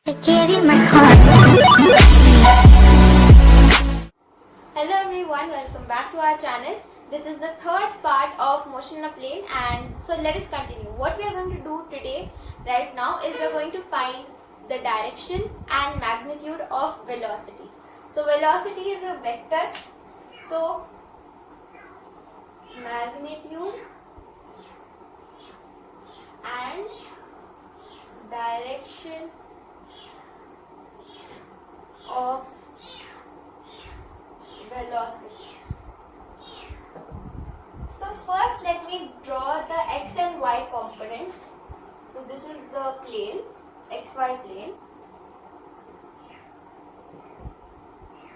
I gave you my heart. Hello everyone, welcome back to our channel. This is the third part of motion in a plane, and so let us continue. What we are going to do today right now is we are going to find the direction and magnitude of velocity. So velocity is a vector. So magnitude and direction of velocity. So first let me draw the x and y components. So this is the plane, xy plane.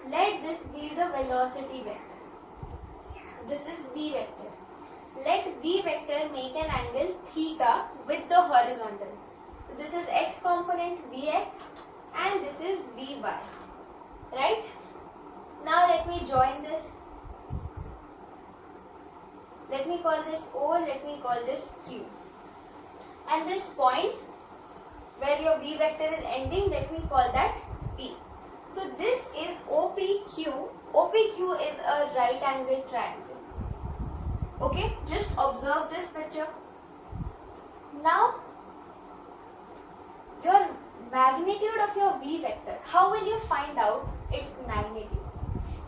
Let this be the velocity vector. So this is v vector. Let v vector make an angle theta with the horizontal. So this is x component vx and this is vy. Right? Now let me join this. Let me call this O, let me call this Q. And this point where your V vector is ending, let me call that P. So this is OPQ. OPQ is a right angle triangle. Okay, just observe this picture. Now, your magnitude of your V vector, how will you find out its magnitude?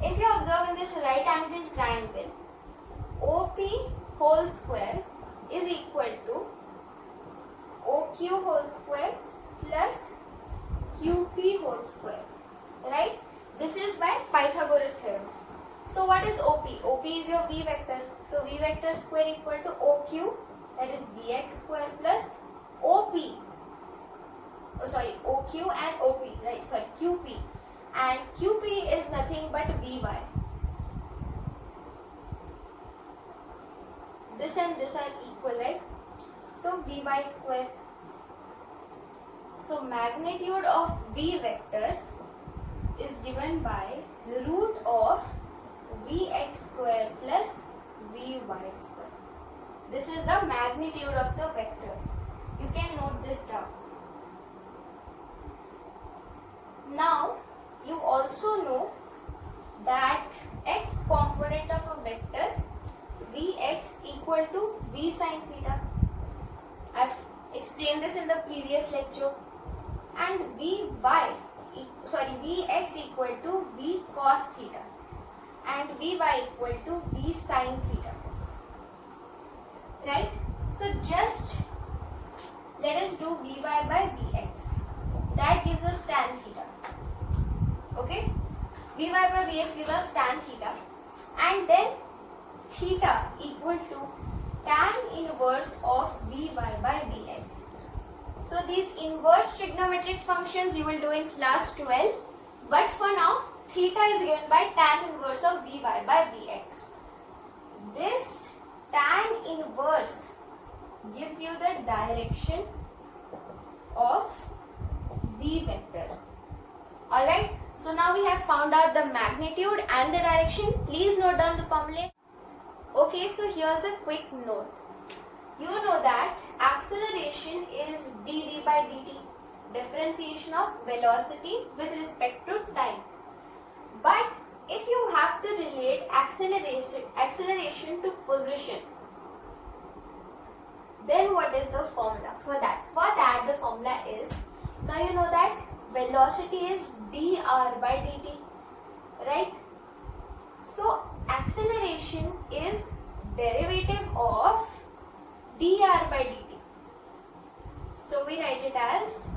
If you observe in this right angle triangle, OP whole square is equal to OQ whole square plus QP whole square, right? This is by Pythagoras theorem. So what is OP? OP is your V vector. So V vector square equal to OQ, that is Vx square plus OP. OQ and OP, right? QP. And QP is nothing but Vy. This and this are equal, right? So Vy square. So magnitude of V vector is given by root of Vx square plus Vy square. This is the magnitude of the vector. You can note this down. Now you also know that x component of a vector Vx equal to V sin theta. I've explained this in the previous lecture. And Vx equal to V cos theta. And Vy equal to V sin theta. Right? So just let us do Vy by Vx. That gives us tan theta. Okay? Vy by Vx gives us tan theta. And then theta equal to tan inverse of Vy by Vx. So these inverse trigonometric functions you will do in class 12. But for now, theta is given by tan inverse of Vy by Vx. This tan inverse gives you the direction of V vector. Alright, so now we have found out the magnitude and the direction. Please note down the formula. Okay, so here's a quick note. You know that acceleration is dv by dt, differentiation of velocity with respect to time. But if you have to relate acceleration to position, then what is the formula for that? For that, the formula is, now you know that velocity is dr by dt, right? So acceleration is derivative of dr by dt. So we write it as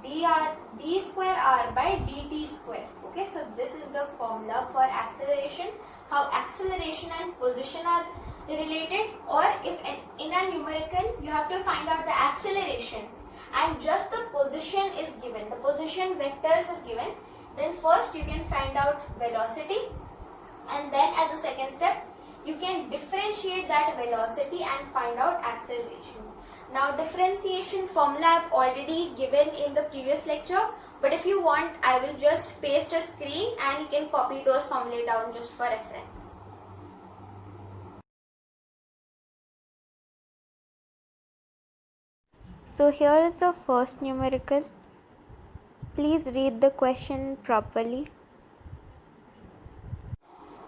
d square r by dt square. Okay, so this is the formula for acceleration, how acceleration and position are related, or if in a numerical you have to find out the acceleration and just the position is given, the position vectors is given, then first you can find out velocity, and then as a second step you can differentiate that velocity and find out acceleration. Now differentiation formula I have already given in the previous lecture, but if you want I will just paste a screen and you can copy those formulae down just for reference. So here is the first numerical please read the question properly.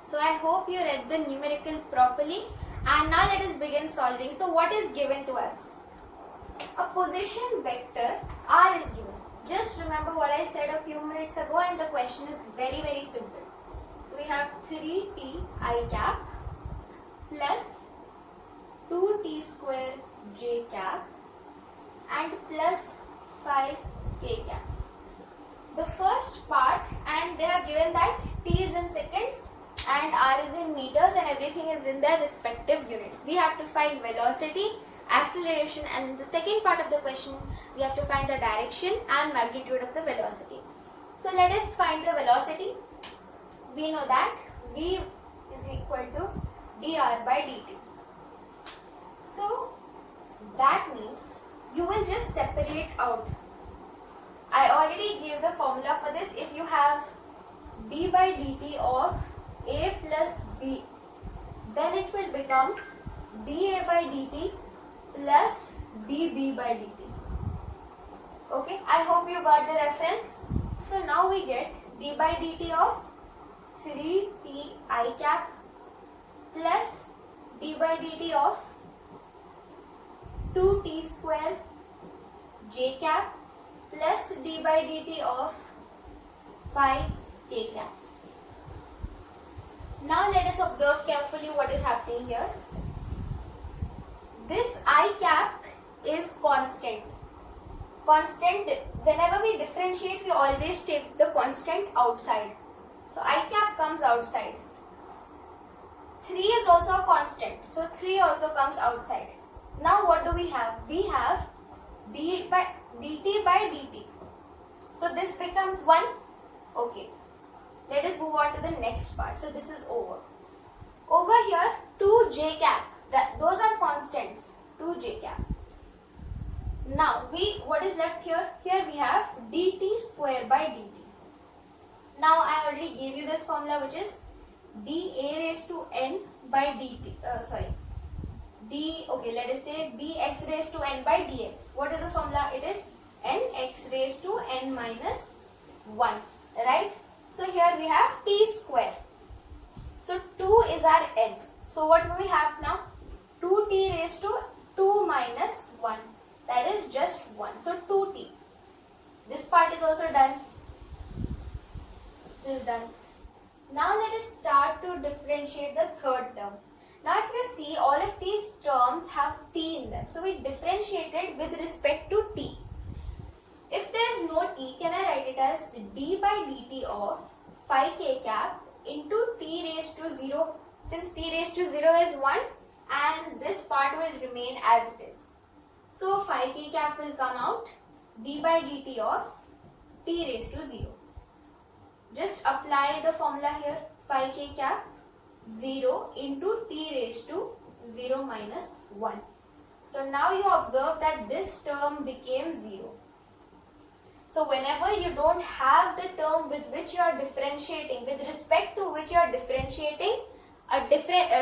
So I hope you read the numerical properly, and now let us begin solving. So what is given to us? A position vector r is given. Just remember what I said a few minutes ago, and the question is very simple. So we have 3t I cap plus 2t square j cap and plus 5k cap. The first part, and they are given that t is in seconds and r is in meters and everything is in their respective units. We have to find velocity, acceleration, and in the second part of the question we have to find the direction and magnitude of the velocity. So let us find the velocity. We know that v is equal to dr by dt. So that means you will just separate out. I already gave the formula for this. If you have d by dt of a plus b, then it will become dA by dt plus dB by dt. Okay, I hope you got the reference. So now we get d by dt of 3t I cap plus d by dt of 2t square j cap plus d by dt of 5k cap. Now let us observe carefully what is happening here. This I cap is constant. Whenever we differentiate, we always take the constant outside. So I cap comes outside. 3 is also a constant. So 3 also comes outside. Now what do we have? We have dt by dt. So this becomes 1. Okay. Let us move on to the next part. So this is over. Over here, 2j cap. Those are constants. 2j cap. Now, what is left here? Here we have dt square by dt. Now, I already gave you this formula, which is dA raised to n by dt. Let us say dx raised to n by dx. What is the formula? It is nx raised to n minus 1. Right? So here we have t square. So 2 is our n. So what do we have now? 2t raised to 2 minus 1. That is just 1. So 2t. This part is also done. This is done. Now let us start to differentiate the third term. Now if you see, all of these terms have t in them. So we differentiated with respect to t. If there is no t, can I write it as d by dt of 5k cap into t raised to 0? Since t raised to 0 is 1 and this part will remain as it is. So 5k cap will come out d by dt of t raised to 0. Just apply the formula here. 5k cap 0 into t raised to 0 minus 1. So now you observe that this term became 0. So whenever you don't have the term with which you are differentiating, with respect to which you are differentiating, a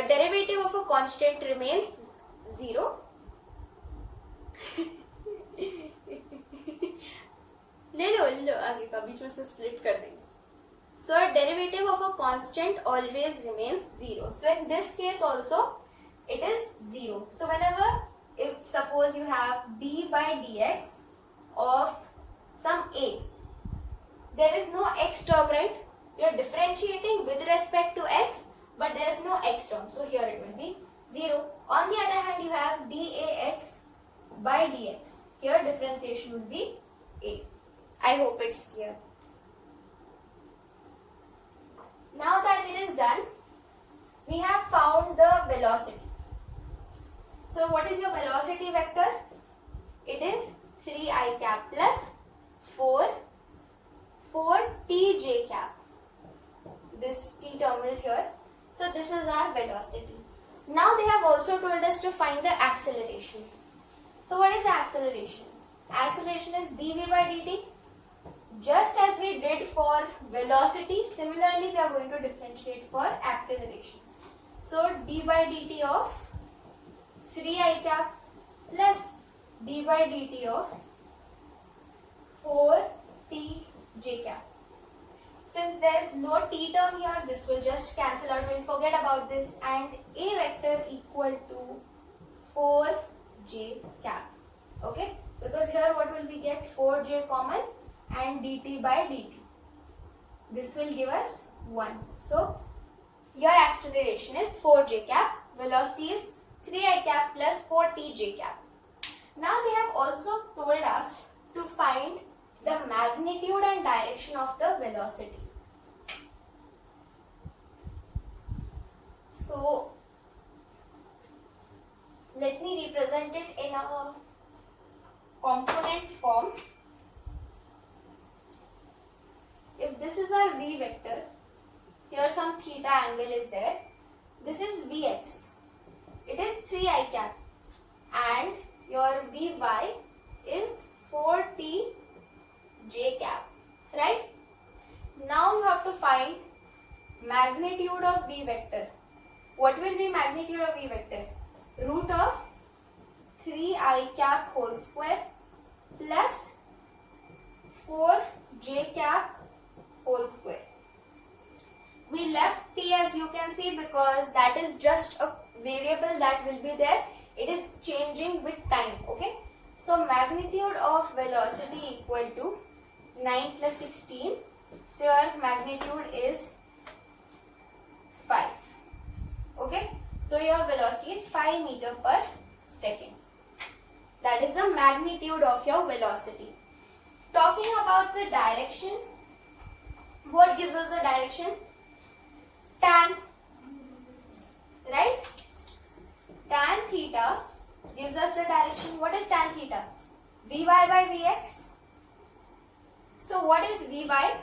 derivative of a constant remains 0. ले लो आगे का बीच में से split कर देंगे. So a derivative of a constant always remains 0. So in this case also it is 0. So whenever, if suppose you have d by dx of some a, there is no x term, right? You are differentiating with respect to x, but there is no x term. So here it will be 0. On the other hand, you have dax by dx. Here differentiation would be a. I hope it's clear. Now that it is done, we have found the velocity. So what is your velocity vector? It is 3i cap plus 4tj cap. This t term is here. So this is our velocity. Now they have also told us to find the acceleration. So what is the acceleration? Acceleration is dv by dt. Just as we did for velocity, similarly we are going to differentiate for acceleration. So d by dt of 3i cap plus d by dt of 4t j cap. Since there is no t term here, this will just cancel out. We'll forget about this, and a vector equal to 4j cap. Okay, because here what will we get? 4j common and dt by dt. This will give us 1. So your acceleration is 4j cap, velocity is 3I cap plus 4tj cap. Now they have also told us to find the magnitude and direction of the velocity. So let me represent it in a component form. If this is our v vector, here some theta angle is there. This is Vx. It is 3I cap, and your Vy is 4tj cap, right? Now you have to find magnitude of v vector. What will be magnitude of v vector? Root of 3I cap whole square plus 4j cap whole square. We left t as you can see because that is just a variable that will be there. It is changing with time. Okay. So magnitude of velocity equal to 9 plus 16. So your magnitude is 5. Okay. So your velocity is 5 meter per second. That is the magnitude of your velocity. Talking about the direction, what gives us the direction? Tan, right? Tan theta gives us the direction. What is tan theta? Vy by Vx. So what is Vy?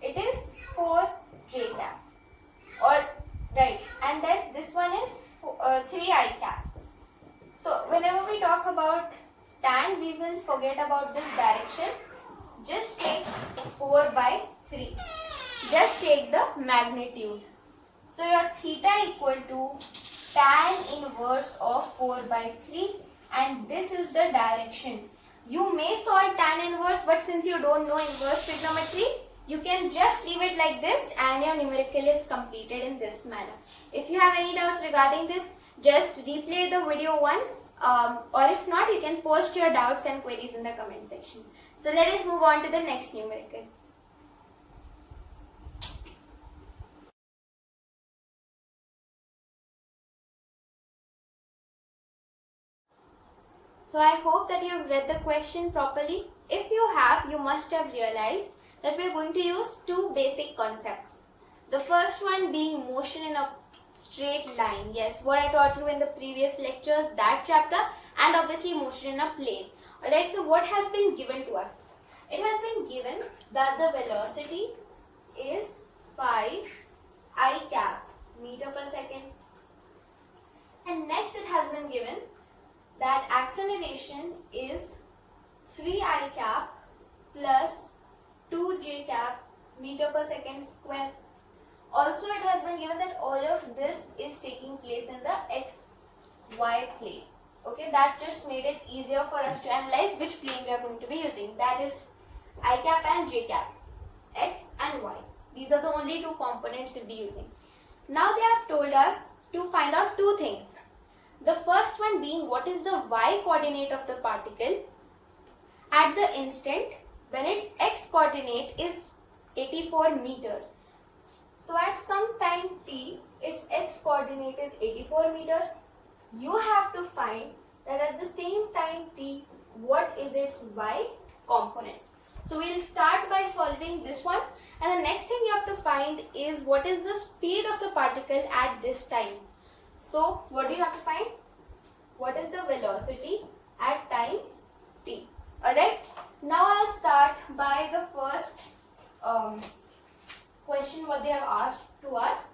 It is 4j cap. Or right, and then this one is 3I cap. So whenever we talk about tan, we will forget about this direction. Just take 4 by 3. Just take the magnitude. So your theta equal to tan inverse of 4 by 3, and this is the direction. You may solve tan inverse, but since you don't know inverse trigonometry, you can just leave it like this and your numerical is completed in this manner. If you have any doubts regarding this, just replay the video once, or if not, you can post your doubts and queries in the comment section. So let us move on to the next numerical. So I hope that you have read the question properly. If you have, you must have realized that we are going to use two basic concepts. The first one being motion in a straight line. Yes, what I taught you in the previous lectures, that chapter, and obviously motion in a plane. Alright, so what has been given to us? It has been given that the velocity is 5I cap meter per second. And next it has been given that acceleration is 3I cap plus 2j cap meter per second square. Also it has been given that all of this is taking place in the xy plane. Okay, that just made it easier for us to analyze which plane we are going to be using. That is I cap and j cap, x and y. These are the only two components we'll be using. Now they have told us to find out two things. The first one being what is the y coordinate of the particle at the instant when its x coordinate is 84 meters. So at some time t, its x coordinate is 84 meters. You have to find that at the same time t, what is its y component. So we'll start by solving this one, and the next thing you have to find is what is the speed of the particle at this time. So what do you have to find? What is the velocity at time t? Alright. Now I'll start by the first question what they have asked to us.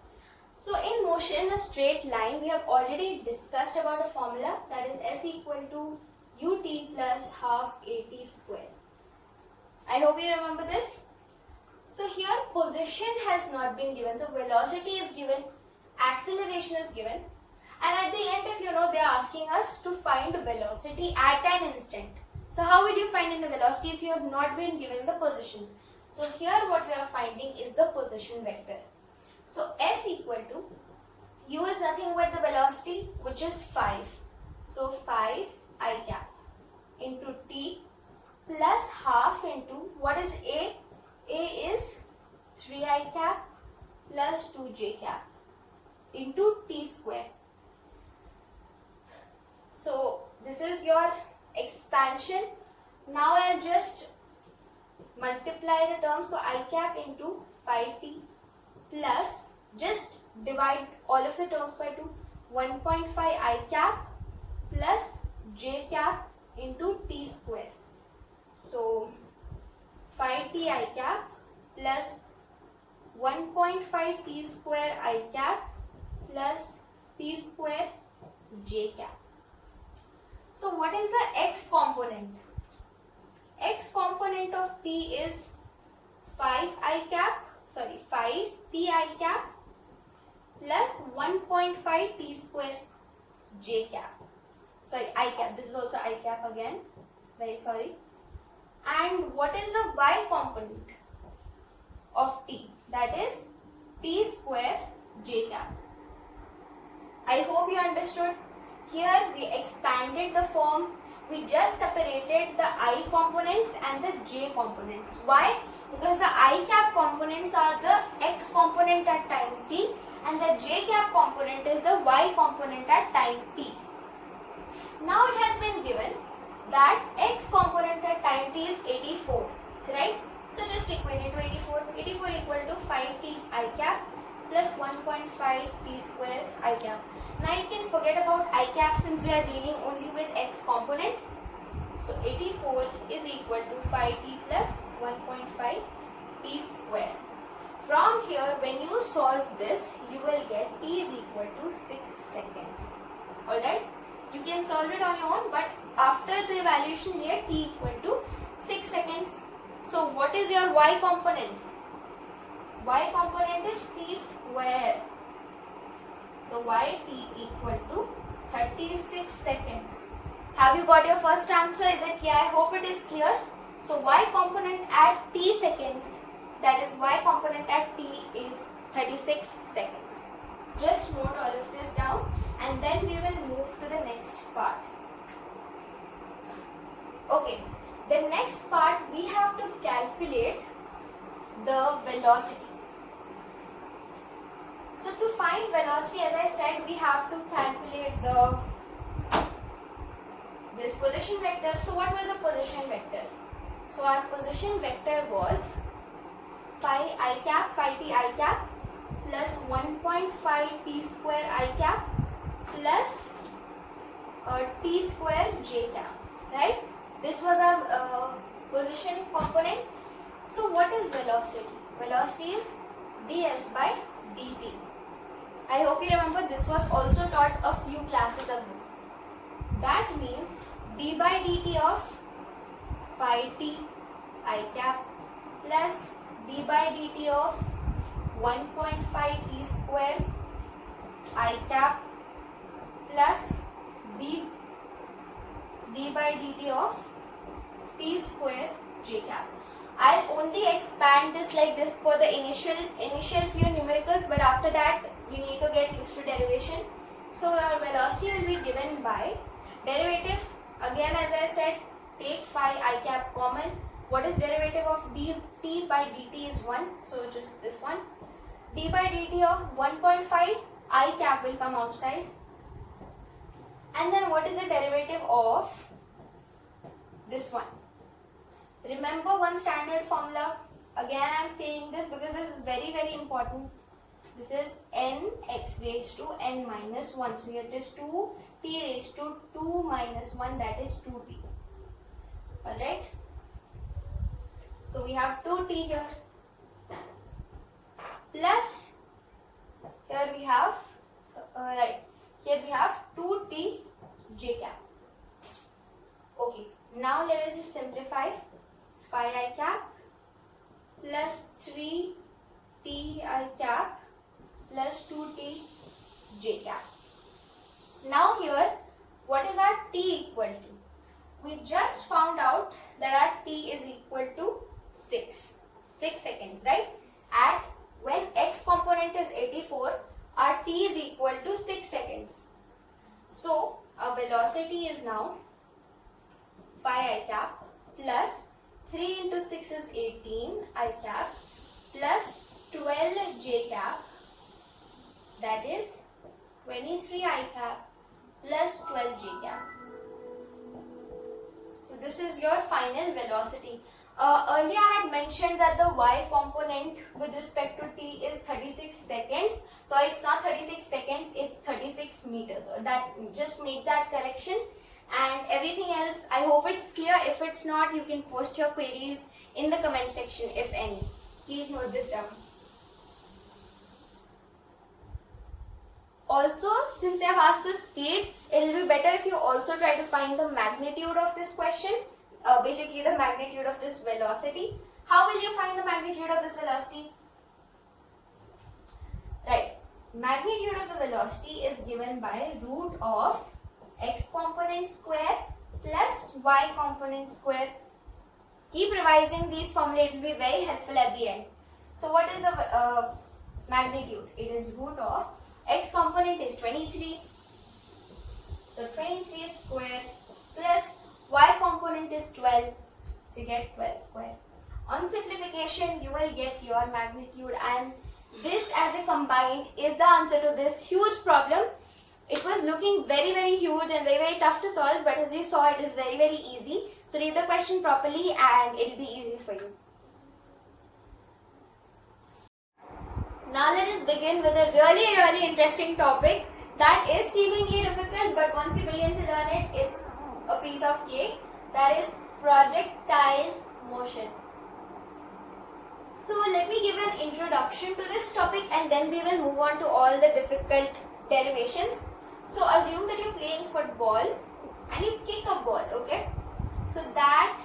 So in motion in a straight line, we have already discussed about a formula, that is s equal to ut plus half at square. I hope you remember this. So here position has not been given. So velocity is given, acceleration is given, and at the end, if you know, they are asking us to find velocity at an instant. So how will you find in the velocity if you have not been given the position? So here what we are finding is the position vector. So S equal to, U is nothing but the velocity, which is 5. So 5 I cap into T plus half into, what is A? A is 3 I cap plus 2 J cap into T square. So this is your expansion. Now I'll just multiply the term. So I cap into 5T plus, just divide all of the terms by 2, 1.5 I cap plus J cap into T square. So 5T I cap plus 1.5 T square I cap plus T square J cap. So what is the X component? X component of T is 5 T I cap plus 1.5 T square J cap. Sorry, I cap. This is also I cap again. Very sorry. And what is the Y component of T? That is T square J cap. I hope you understood. Here we expanded the form. We just separated the I components and the J components. Why? Because the I cap components are the X component at time t and the J cap component is the Y component at time t. Now it has been given that X component at time t is 84, right? So just equate it to 84. 84 equal to 5t I cap plus 1.5 t square I cap. Now you can forget about I cap since we are dealing only with X component. So 84 is equal to 5t plus 1.5 t square. From here, when you solve this, you will get t is equal to 6 seconds. Alright? You can solve it on your own, but after the evaluation here, t equal to 6 seconds. So what is your Y component? Y component is t square. So yt equal to 36 seconds. Have you got your first answer? Is it clear? I hope it is clear. So y component at t seconds, that is y component at t is 36 seconds. Just note all of this down and then we will move to the next part. Okay, the next part we have to calculate the velocity. So to find velocity, as I said, we have to calculate this position vector. So what was the position vector? So our position vector was 5 I cap, 5t I cap plus 1.5 t square I cap plus t square j cap, right? This was our position component. So what is velocity? Velocity is ds by dt. I hope you remember this was also taught a few classes ago. That means d by dt of 5t I cap plus d by dt of 1.5 t square I cap plus d by dt of t square j cap. I'll only expand this like this for the initial few numericals, but after that you need to get used to derivation. So our velocity will be given by derivative. Again, as I said, take 5 I cap common. What is derivative of dt by dt is 1. So just this one. d by dt of 1.5 I cap will come outside. And then what is the derivative of this one? Remember one standard formula. Again I am saying this because this is very, very important. This is n x raised to n minus 1. So here it is 2t raised to 2 minus 1, that is 2t. Alright. So we have 2t here. Plus here we have, here we have 2t j cap. Okay. Now let us just simplify. 5 I cap plus 3t I cap plus 2t j cap. Now here, what is our t equal to? we just found out that our t is equal to 6 seconds, right? At when x component is 84, our t is equal to 6 seconds. So our velocity is now 5 I cap plus 3 into 6 is 18 I cap plus 12 j cap, that is 23 I cap plus 12 j cap. So this is your final velocity. Earlier I had mentioned that the y component with respect to t is 36 seconds. So it's not 36 seconds, it's 36 meters. So that, just make that correction, and everything else, I hope it's clear. If it's not, you can post your queries in the comment section if any. Please note this down. Also, since they have asked the speed, it will be better if you also try to find the magnitude of this question. Basically the magnitude of this velocity. How will you find the magnitude of this velocity? Right, magnitude of the velocity is given by root of x component square plus y component square. Keep revising these formulas, it will be very helpful at the end. So what is the magnitude? It is root of x component is 23, so 23 square plus y component is 12, so you get 12 square. On simplification, you will get your magnitude, and this as a combined is the answer to this huge problem. It was looking very huge and very tough to solve, but as you saw, it is very easy. So read the question properly and it will be easy for you. Now let us begin with a really interesting topic that is seemingly difficult, but once you begin to learn it, it's a piece of cake. That is projectile motion. So let me give an introduction to this topic and then we will move on to all the difficult derivations. So assume that you're playing football and you kick a ball, okay? So that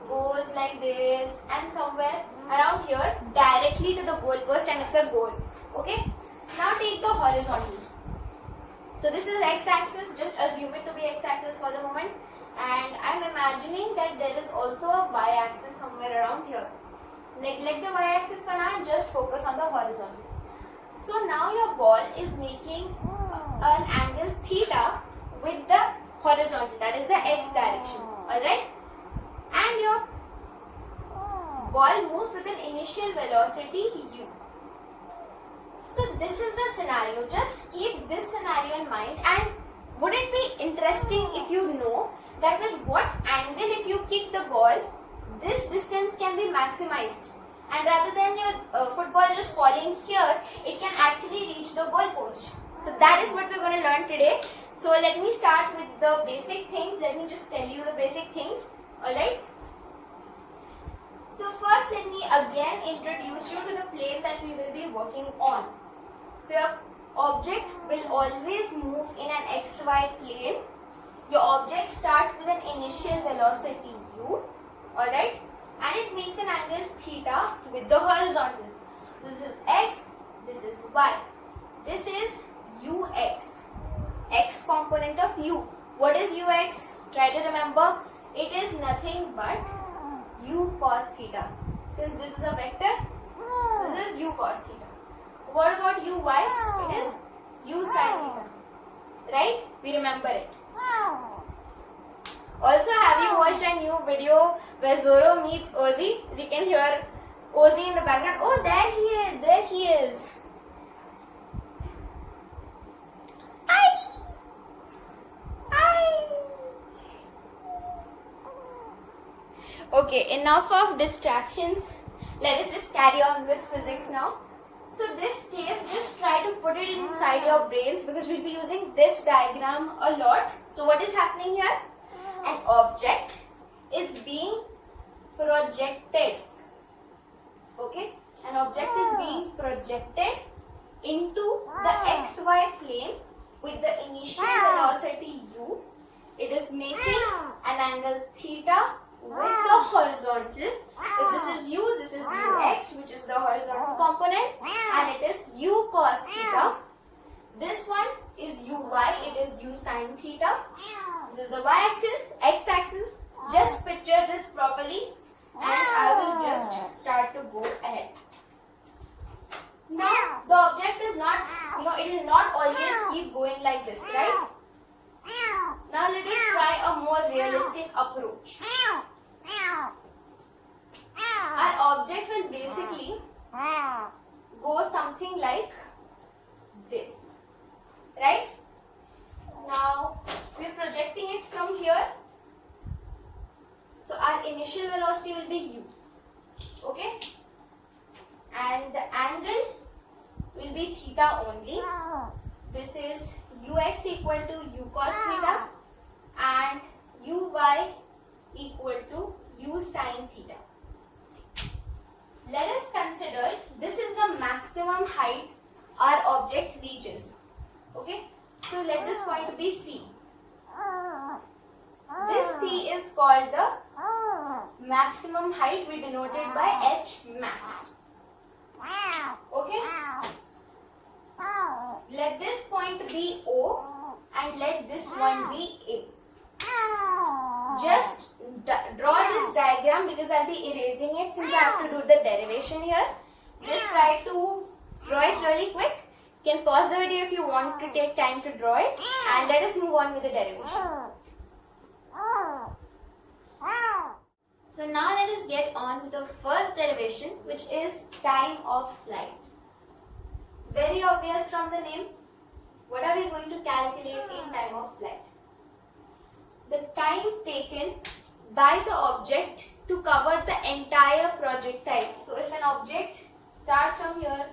goes like this and somewhere around here directly to the goal post, and it's a goal, okay? Now take the horizontal. So this is x-axis, just assume it to be x-axis for the moment, and I'm imagining that there is also a y-axis somewhere around here. Neglect the y-axis for now and just focus on the horizontal. So now your ball is making an angle theta with the horizontal, that is the x direction, alright? And your ball moves with an initial velocity u. So this is the scenario. Just keep this scenario in mind, and would it be interesting if you know that with what angle if you kick the ball, this distance can be maximized, and rather than your football just falling here, it can actually reach the goal post. So that is what we're going to learn today. So let me start with the basic things. Let me just tell you the basic things. Alright. So first let me again introduce you to the plane that we will be working on. So your object will always move in an xy plane. Your object starts with an initial velocity u. Alright. And it makes an angle theta with the horizontal. So this is x, this is y. This is ux, x component of u. What is ux? Try to remember. It is nothing but u cos theta. Since this is a vector, this is u cos theta. What about uy? It is u sin theta. Right? We remember it. Also, have you watched a new video where Zoro meets Ozzy? We can hear Ozzy in the background. Oh, there he is. There he is. Okay, enough of distractions. Let us just carry on with physics now. So this case, just try to put it inside your brains because we'll be using this diagram a lot. So what is happening here? An object is being projected. Okay? An object is being projected into the xy plane with the initial velocity u. It is making an angle theta with the horizontal. If this is u, this is ux, which is the horizontal component, and it is u cos theta. This one is uy, it is u sin theta. This is the y-axis, x-axis, will be u. Okay, and the angle will be theta only. This is ux equal to u cos theta and uy equal to u sin theta. Let us consider this is the maximum height our object reaches. Okay, so let this point be C. This C is called the maximum height. We denoted by H max. Okay, let this point be O and let this one be A. Just draw this diagram because I'll be erasing it since I have to do the derivation here. Just try to draw it really quick. You can pause the video if you want to take time to draw it, and let us move on with the derivation. So now let us get on with the first derivation, which is time of flight. Very obvious from the name. What are we going to calculate in time of flight? The time taken by the object to cover the entire projectile. So if an object starts from here,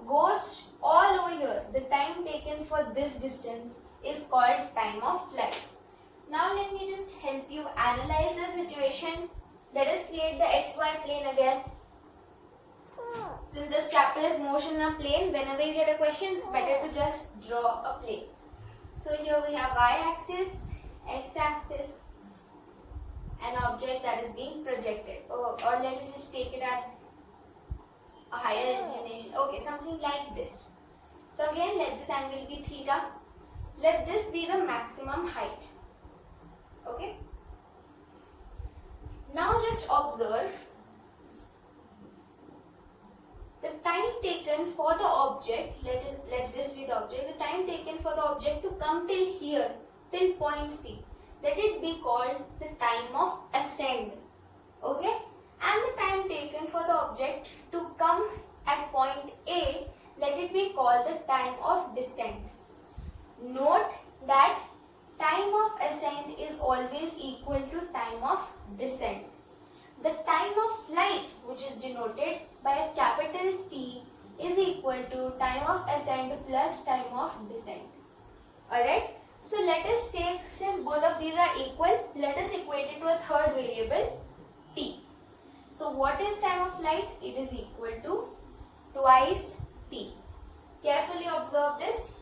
goes all over here, the time taken for this distance is called time of flight. Now let me just help you analyze the situation. Let us create the xy plane again. Since this chapter is motion in a plane, whenever you get a question, it's better to just draw a plane. So here we have y-axis, x-axis, an object that is being projected. Or let us just take it at a higher inclination. Okay, something like this. So again, let this angle be theta. Let this be the maximum height. Okay. Now just observe the time taken for the object. Let this be the object. The time taken for the object to come till here, till point C. Let it be called the time of ascent. Okay. And the time taken for the object to come at point A, let it be called the time of descent. Note that time of ascent is always equal to time of descent. The time of flight, which is denoted by a capital T, is equal to time of ascent plus time of descent. Alright, so let us take, since both of these are equal, let us equate it to a third variable, T. So what is time of flight? It is equal to twice T. Carefully observe this.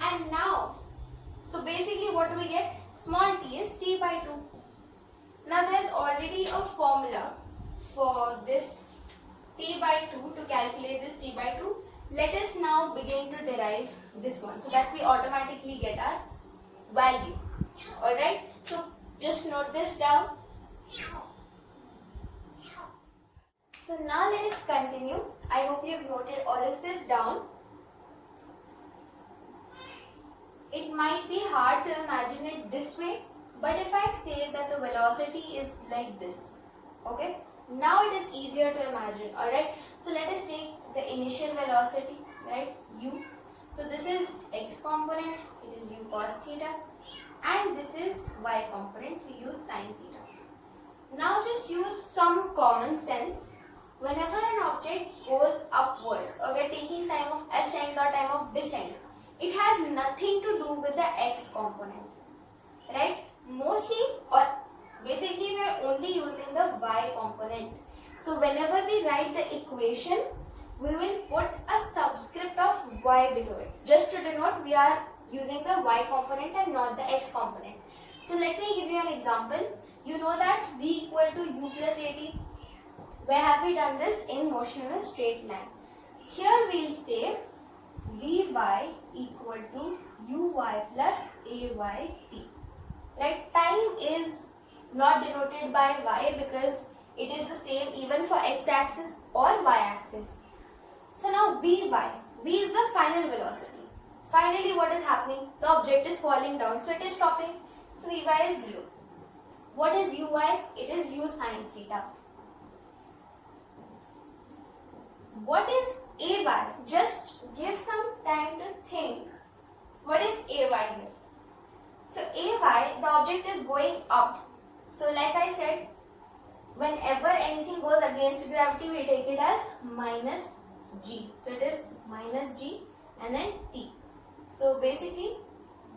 And now, so basically what do we get? Small t is T by 2. Now there is already a formula for this T by 2 to calculate this T by 2. Let us now begin to derive this one so that we automatically get our value. Alright, so just note this down. So now let us continue. I hope you have noted all of this down. It might be hard to imagine it this way, but if I say that the velocity is like this, okay, now it is easier to imagine. Alright, so let us take the initial velocity, right, u. So this is x component, it is u cos theta, and this is y component, we use sin theta. Now just use some common sense. Whenever an object goes upwards, or we are taking time of ascent or time of descent, it has nothing to do with the x component, right? Mostly, or basically we are only using the y component. So whenever we write the equation, we will put a subscript of y below it, just to denote we are using the y component and not the x component. So let me give you an example. You know that v equal to u plus at. Where have we done this? In motion in a straight line. Here we will say Vy equal to Uy plus Ayt. Right? Time is not denoted by y because it is the same even for x-axis or y-axis. So now Vy. V is the final velocity. Finally what is happening? The object is falling down, so it is stopping. So Vy is 0. What is Uy? It is u sin theta. What is Ay? Just give some time to think. What is Ay here? So Ay, the object is going up. So like I said, anything goes against gravity, we take it as minus g. So it is minus g and then t. So basically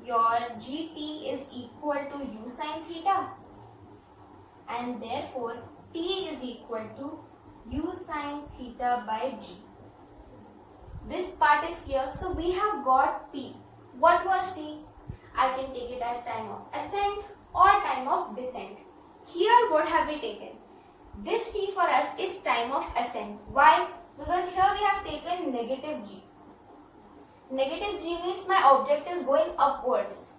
your gt is equal to u sine theta, and therefore t is equal to u sine theta by g. This part is clear. So we have got t. What was t? I can take it as time of ascent or time of descent. Here what have we taken? This t for us is time of ascent. Why? Because here we have taken negative g. Negative g means my object is going upwards.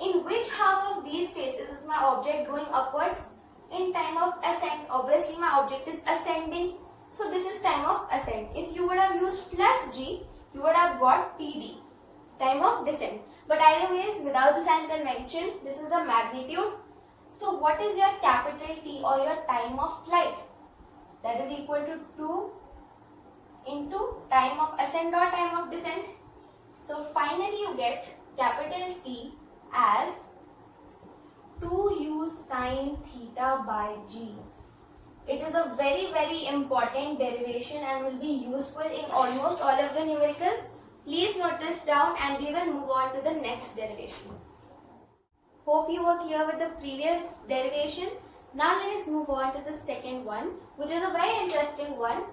In which half of these phases is my object going upwards? In time of ascent. Obviously my object is ascending. So this is time of ascent. If you would have used plus g, you would have got td, time of descent. But anyways, without the sign convention, this is the magnitude. So what is your capital T or your time of flight? That is equal to 2 into time of ascent or time of descent. So finally you get capital T as 2u sine theta by g. It is a very important derivation and will be useful in almost all of the numericals. Please note this down and we will move on to the next derivation. Hope you were clear with the previous derivation. Now let us move on to the second one, which is a very interesting one.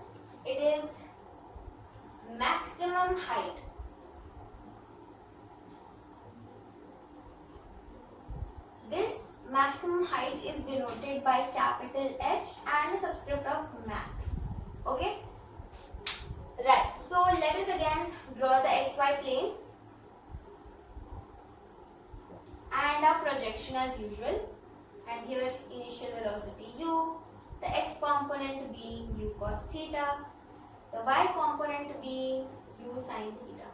It is maximum height. This maximum height is denoted by capital H and a subscript of max. Okay? Right. So let us again draw the xy plane and our projection as usual. And here initial velocity u, the x component being u cos theta, the y component being u sin theta.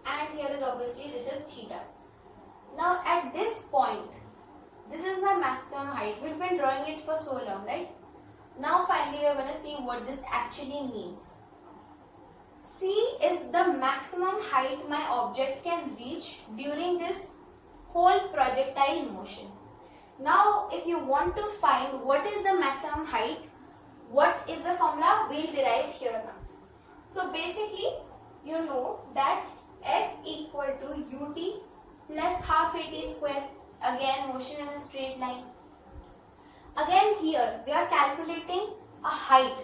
And here is obviously this is theta. Now at this point, this is my maximum height. We've been drawing it for so long, right? Now finally we are going to see what this actually means. C is the maximum height my object can reach during this whole projectile motion. Now if you want to find what is the maximum height, what is the formula, we'll derive here now. So basically you know that S equal to ut plus half at square. Again motion in a straight line. Again here we are calculating a height.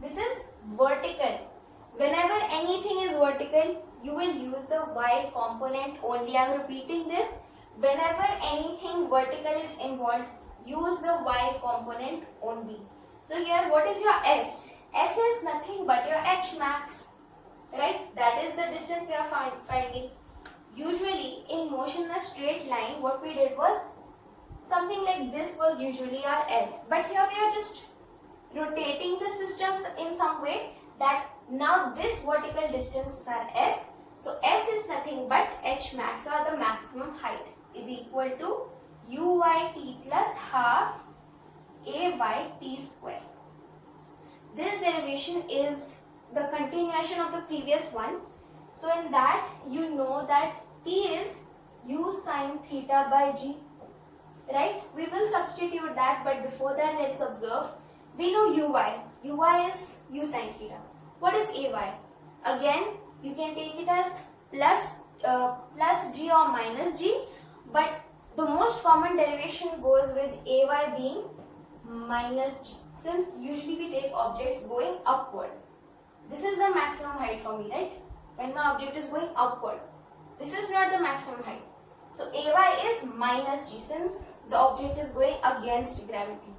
This is vertical. Whenever anything is vertical, you will use the y component only. I am repeating this. Whenever anything vertical is involved, use the y component only. So here what is your S? S is nothing but your h max. Right? That is the distance we are finding. Usually in motion in a straight line, what we did was something like this was usually our S. But here we are just rotating the systems in some way that now this vertical distance is our S. So S is nothing but h max or the maximum height is equal to uyt plus half ayt square. This derivation is the continuation of the previous one. So in that you know that T is u sine theta by g. Right? We will substitute that, but before that let's observe. We know uy. Uy is u sine theta. What is ay? Again, you can take it as plus g or minus g, but the most common derivation goes with ay being minus g, since usually we take objects going upward. This is the maximum height for me, right? When my object is going upward. This is not the maximum height. So ay is minus g, since the object is going against gravity.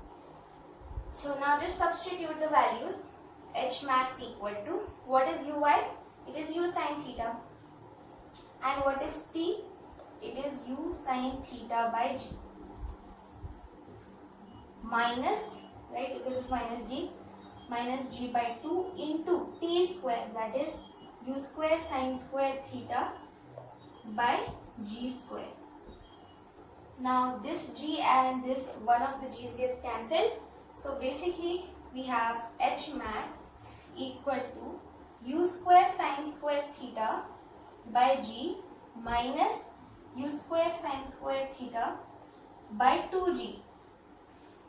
So now just substitute the values. H max equal to, what is uy? It is u sine theta. And what is t? It is u sine theta by g. Minus, right, because of minus g by 2 into t square, that is u square sine square theta by g square. Now this g and this one of the g's gets cancelled. So basically we have h max equal to u square sine square theta by g minus u square sine square theta by 2g.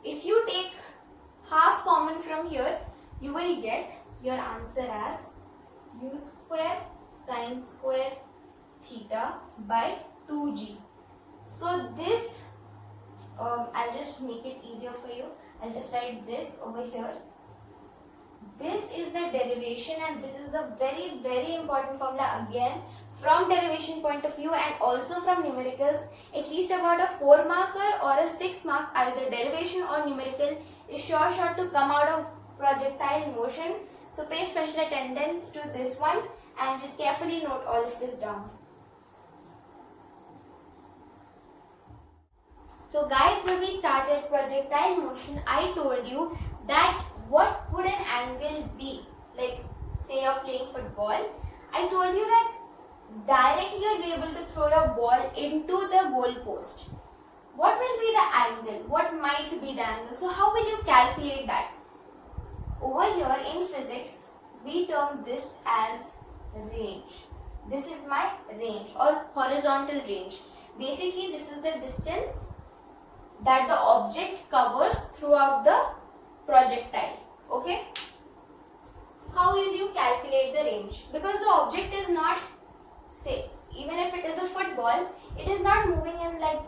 If you take you will get your answer as u square sine square theta by 2g. So this, I'll just make it easier for you. I'll just write this over here. This is the derivation, and this is a very, very important formula again from derivation point of view and also from numericals. At least about a 4 marker or a 6 mark, either derivation or numerical, is sure to come out of projectile motion. So pay special attention to this one and just carefully note all of this down. So guys, when we started projectile motion, I told you that what would an angle be? Like say you're playing football, I told you that directly you'll be able to throw your ball into the goal post. What will be the angle? What might be the angle? So how will you calculate that? Over here in physics, we term this as range. This is my range or horizontal range. Basically, this is the distance that the object covers throughout the projectile. Okay? How will you calculate the range? Because the object is not, say, even if it is a football, it is not moving in like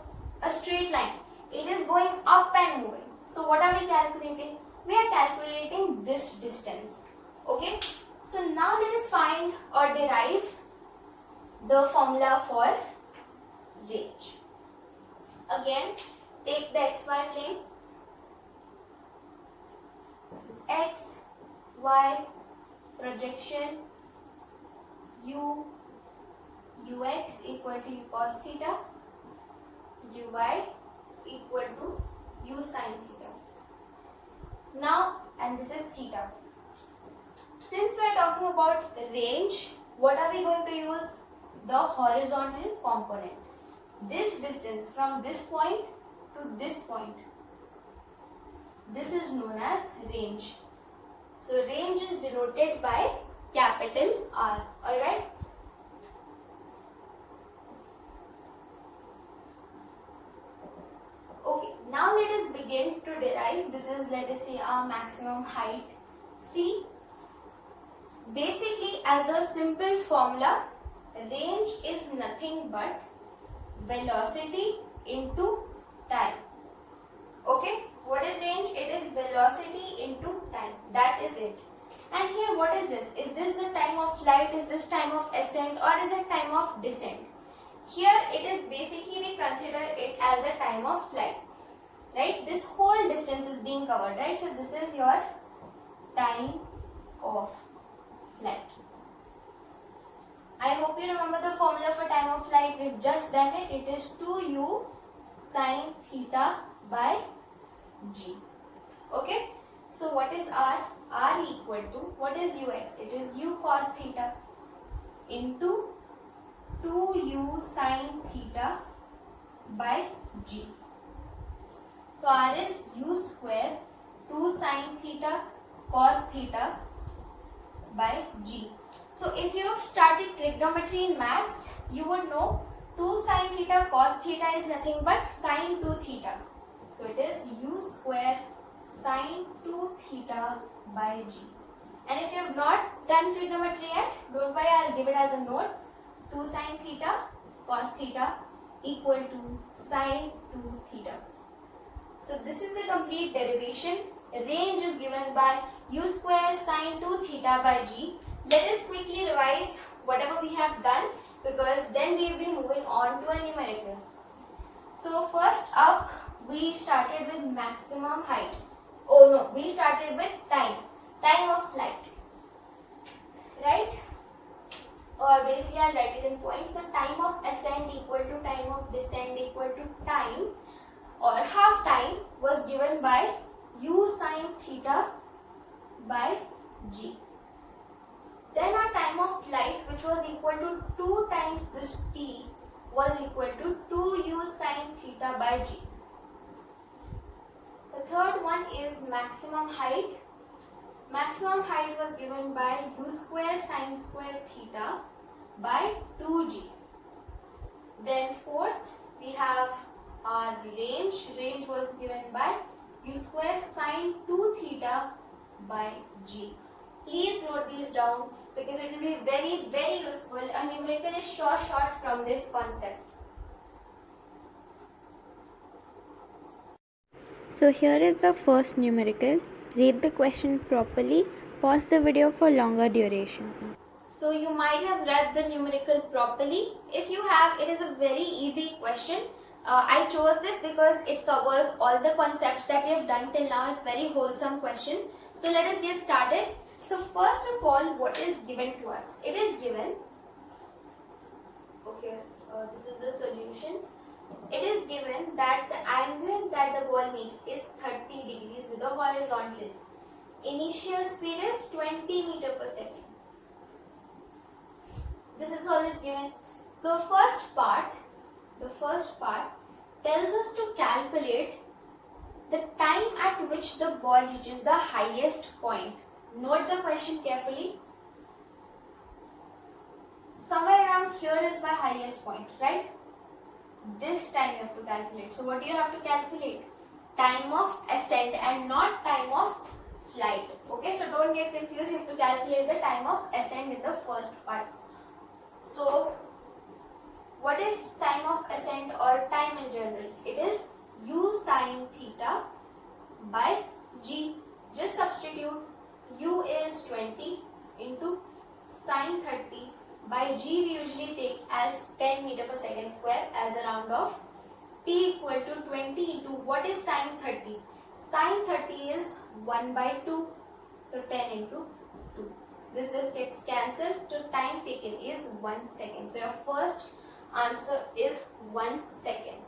a straight line. It is going up and moving. So what are we calculating? We are calculating this distance. Okay? So now let us find or derive the formula for range. Again, take the xy plane. This is x, y, projection, u, ux equal to u cos theta, uy equal to u sin theta. Now, and this is theta. Since we are talking about range, what are we going to use? The horizontal component. This distance from this point to this point, this is known as range. So range is denoted by capital R. Alright? Okay, now let us begin to derive. This is, let us say, our maximum height C. Basically, as a simple formula, range is nothing but velocity into time. Okay, what is range? It is velocity into time. That is it. And here, what is this? Is this the time of flight? Is this time of ascent, or is it time of descent? Here it is basically, we consider it as a time of flight. Right? This whole distance is being covered. Right? So this is your time of flight. I hope you remember the formula for time of flight. We've just done it. It is 2u sin theta by g. Okay. So what is r? R equal to, what is ux? It is u cos theta into 2u sin theta by g. So r is u square 2 sin theta cos theta by g. So if you have started trigonometry in maths, you would know 2 sin theta cos theta is nothing but sin 2 theta. So it is u square sin 2 theta by g. And if you have not done trigonometry yet, don't worry, I will give it as a note. 2 sin theta cos theta equal to sin 2 theta. So this is the complete derivation. Range is given by u square sin 2 theta by g. Let us quickly revise whatever we have done, because then we will be moving on to a numerical. So first up, we started with maximum height. Oh no, we started with time of flight. Right? Or basically I'll write it in points. So time of ascent equal to time of descent equal to time, or half time, was given by u sin theta by g. Then our time of flight, which was equal to 2 times this t, was equal to 2u sin theta by g. The third one is maximum height. Maximum height was given by u square sin square theta by 2g. Then fourth, we have our range. Range was given by u square sin 2 theta by g. Please note these down because it will be very, very useful. A numerical is short from this concept. So here is the first numerical. Read the question properly. Pause the video for longer duration. So you might have read the numerical properly. If you have, it is a very easy question. I chose this because it covers all the concepts that we have done till now. It's very wholesome question. So let us get started. So first of all, what is given to us? It is given, okay, this is the solution. It is given that the angle that the ball makes is 30 degrees with the horizontal. Initial speed is 20 meter per second. This is all is given. So the first part tells us to calculate the time at which the ball reaches the highest point. Note the question carefully. Somewhere around here is my highest point, right? This time you have to calculate. So what do you have to calculate? Time of ascent and not time of flight. Okay, so don't get confused. You have to calculate the time of ascent in the first part. So what is time of ascent or time in general? It is u sine theta by g. Just substitute. U is 20 into sine 30 by g we usually take as 10 meter per second square as a round off. T equal to 20 into what is sine 30? Sine 30 is 1 by 2. So 10 into 2. This gets cancelled. So time taken is 1 second. So your first answer is 1 second.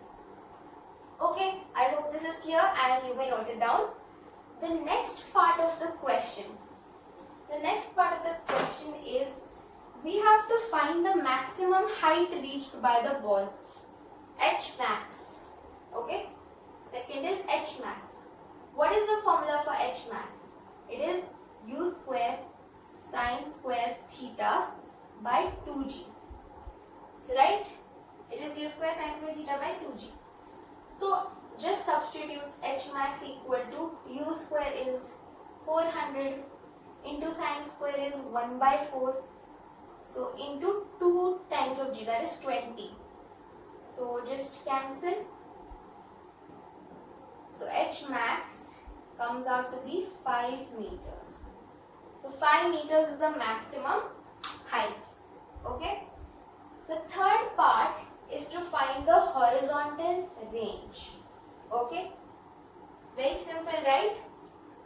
Okay, I hope this is clear and you may note it down. The next part of the question. Is we have to find the maximum height reached by the ball. H max. Okay. Second is H max. What is the formula for H max? It is u square sine square theta by 2g. Right? It is u square sine square theta by 2g. So just substitute H max equal to u square is 400 into sine square is 1 by 4. So into 2 times of g, that is 20. So just cancel. So H max comes out to be 5 meters. So 5 meters is the maximum height. Okay. The third part is to find the horizontal range. Okay. It's very simple, right?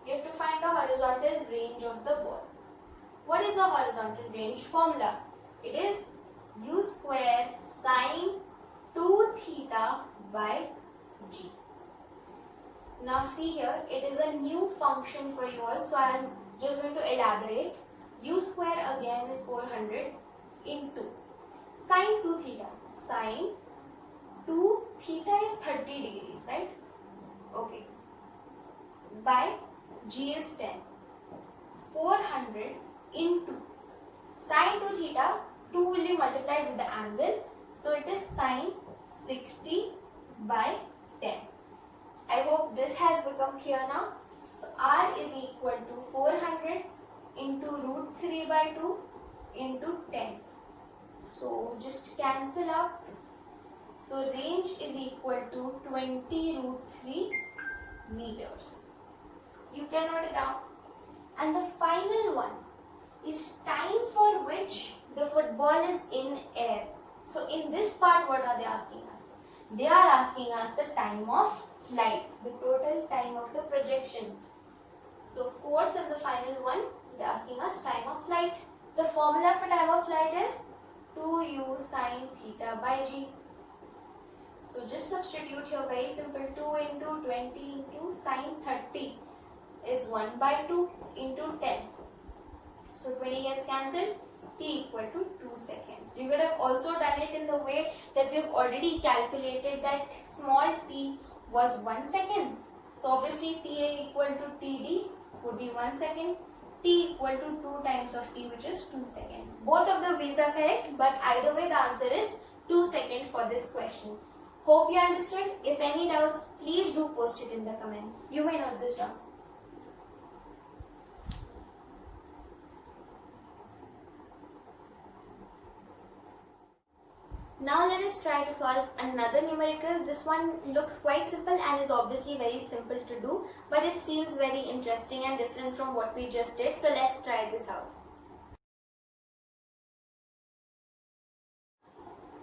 You have to find the horizontal range of the ball. What is the horizontal range formula? It is u square sine 2 theta by g. Now see here, it is a new function for you all. So I am just going to elaborate. U square again is 400 into sine 2 theta. Sine 2 theta is 30 degrees, right? Okay. By g is 10. 400 into sine 2 theta, 2 will be multiplied with the angle. So it is sine 60 by 10. I hope this has become clear now. So R is equal to 400 into root 3 by 2 into 10. So just cancel up. So range is equal to 20 root 3 meters. You can note it down. And the final one is time for which the football is in air. So in this part, what are they asking us? They are asking us the time of flight, the total time of the projection. So fourth and the final one, they are asking us time of flight. The formula for time of flight is 2u sine theta by g. So just substitute here, very simple. 2 into 20 into sine 30 is 1 by 2 into 10. So 20 gets cancelled. T equal to 2 seconds. You could have also done it in the way that we have already calculated that small t was 1 second. So obviously TA equal to TD would be 1 second. T equal to 2 times of t, which is 2 seconds. Both of the ways are correct, but either way the answer is 2 seconds for this question. Hope you understood. If any doubts, please do post it in the comments. You may note this down. Now let us try to solve another numerical. This one looks quite simple and is obviously very simple to do, but it seems very interesting and different from what we just did. So let's try this out.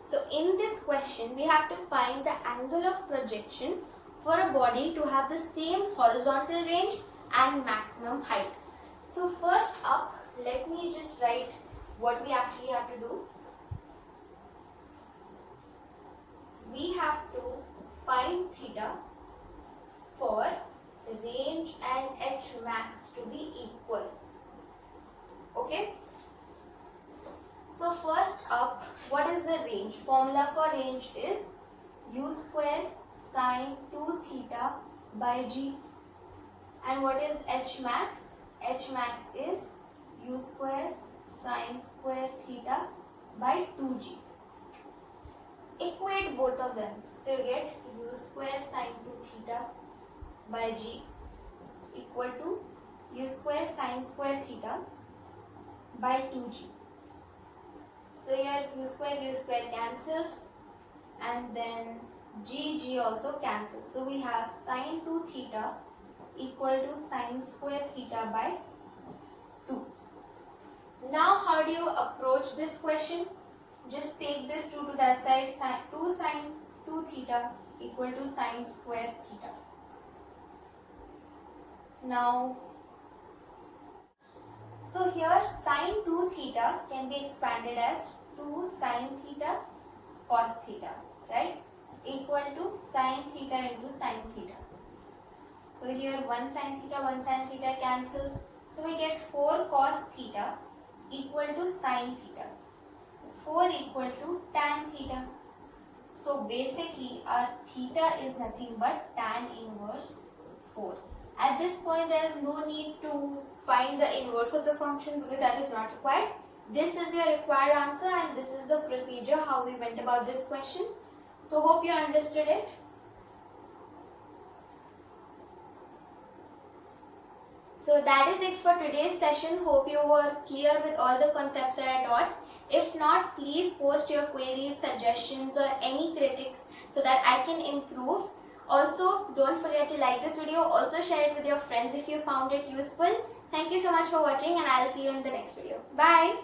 So in this question, we have to find the angle of projection for a body to have the same horizontal range and maximum height. So first up, let me just write what we actually have to do. We have to find theta for range and h max to be equal. Okay? So first up, what is the range? Formula for range is u square sine 2 theta by g. And what is h max? H max is u square sine square theta by 2g. Equate both of them. So you get u square sine 2 theta by g equal to u square sine square theta by 2g. So here u square cancels, and then g also cancels. So we have sine 2 theta equal to sine square theta by 2. Now how do you approach this question? Just take this 2 to that side. 2 sine 2 theta equal to sine square theta. Now, so here sine 2 theta can be expanded as 2 sine theta cos theta, right? Equal to sine theta into sine theta. So here 1 sine theta cancels. So we get 4 cos theta equal to sine theta. 4 equal to tan theta. So basically our theta is nothing but tan inverse 4. At this point there is no need to find the inverse of the function because that is not required. This is your required answer and this is the procedure how we went about this question. So hope you understood it. So that is it for today's session. Hope you were clear with all the concepts that I taught. If not, please post your queries, suggestions or any critics so that I can improve. Also, don't forget to like this video. Also share it with your friends if you found it useful. Thank you so much for watching and I'll see you in the next video. Bye.